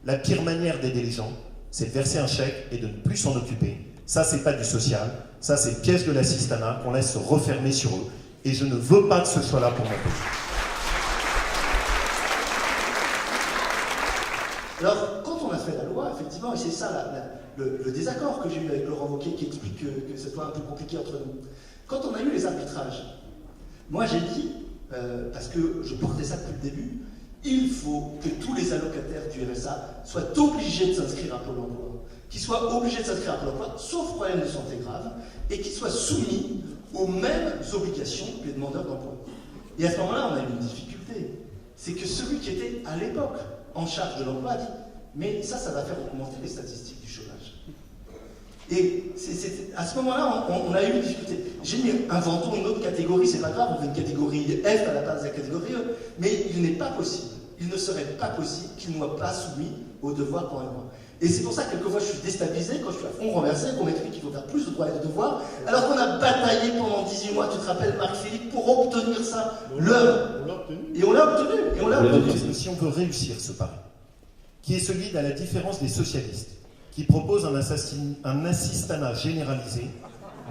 La pire manière d'aider les gens, c'est de verser un chèque et de ne plus s'en occuper. Ça, c'est pas du social, ça, c'est piège de l'assistanat qu'on laisse se refermer sur eux. Et je ne veux pas que ce soit là pour mon pays. Alors, quand on a fait la loi, effectivement, et c'est ça le désaccord que j'ai eu avec Laurent Wauquiez qui explique que ça soit un peu compliqué entre nous. Quand on a eu les arbitrages, moi j'ai dit, parce que je portais ça depuis le début, il faut que tous les allocataires du RSA soient obligés de s'inscrire à Pôle emploi, qu'ils soient obligés de s'inscrire à Pôle emploi, sauf problème de santé grave, et qu'ils soient soumis aux mêmes obligations que les demandeurs d'emploi. Et à ce moment-là, on a eu une difficulté. C'est que celui qui était à l'époque en charge de l'emploi a dit « mais ça va faire augmenter les statistiques du chômage ». Et à ce moment-là, on a eu une difficulté. J'ai mis inventons une autre catégorie, c'est pas grave, on fait une catégorie F à la place de la catégorie E, mais il n'est pas possible, il ne serait pas possible qu'il ne soit pas soumis aux devoirs pour un mois. Et c'est pour ça que quelquefois je suis déstabilisé quand je suis à front renversé, qu'on m'explique qu'il faut faire plus de droits et de devoirs, alors qu'on a bataillé pendant 18 mois, tu te rappelles Marc-Philippe, pour obtenir ça, l'heure. Et on l'a obtenu, et on l'a obtenu. Parce que si on veut réussir ce pari, qui est celui, à la différence des socialistes, qui proposent un assistanat généralisé,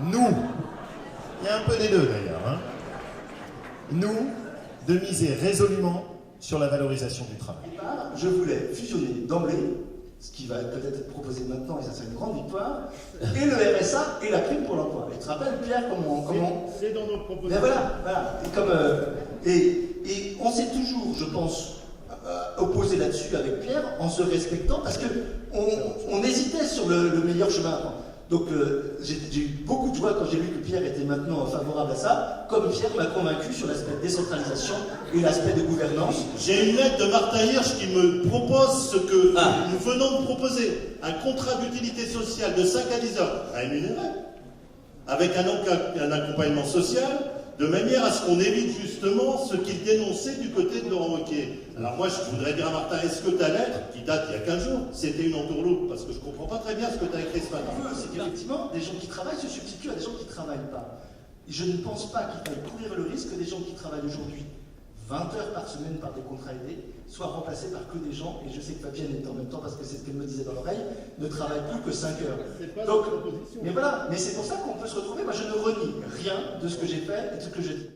nous, il y a un peu des deux d'ailleurs, hein, nous, de miser résolument sur la valorisation du travail. Je voulais fusionner d'emblée, ce qui va peut-être être proposé maintenant, et ça serait une grande victoire, et le RSA et la prime pour l'emploi. Et tu te rappelles, Pierre, comment... C'est dans nos propositions. Ben voilà. Et on s'est toujours, je pense, opposé là-dessus avec Pierre, en se respectant, parce qu'on hésitait sur le meilleur chemin. Donc j'ai eu beaucoup de joie quand j'ai vu que Pierre était maintenant favorable à ça, comme Pierre m'a convaincu sur l'aspect décentralisation et l'aspect de gouvernance. J'ai une lettre de Martin Hirsch qui me propose ce que nous venons de proposer, un contrat d'utilité sociale de 5 à 10 heures rémunéré, avec un accompagnement social, de manière à ce qu'on évite justement ce qu'il dénonçait du côté de Laurent Wauquiez. Alors moi, je voudrais dire à Martin, est-ce que ta lettre, qui date il y a 15 jours, c'était une entourloupe? Parce que je ne comprends pas très bien ce que tu as écrit ce matin. C'est qu'effectivement, des gens qui travaillent se substituent à des gens qui ne travaillent pas. Et je ne pense pas qu'il faille courir le risque que des gens qui travaillent aujourd'hui 20 heures par semaine par des contrats aidés soient remplacés par que des gens, et je sais que Fabienne est en même temps parce que c'est ce qu'elle me disait dans l'oreille, ne travaillent plus que 5 heures. Donc, mais voilà, mais c'est pour ça qu'on peut se retrouver. Moi, je ne renie rien de ce que j'ai fait et de ce que je dis.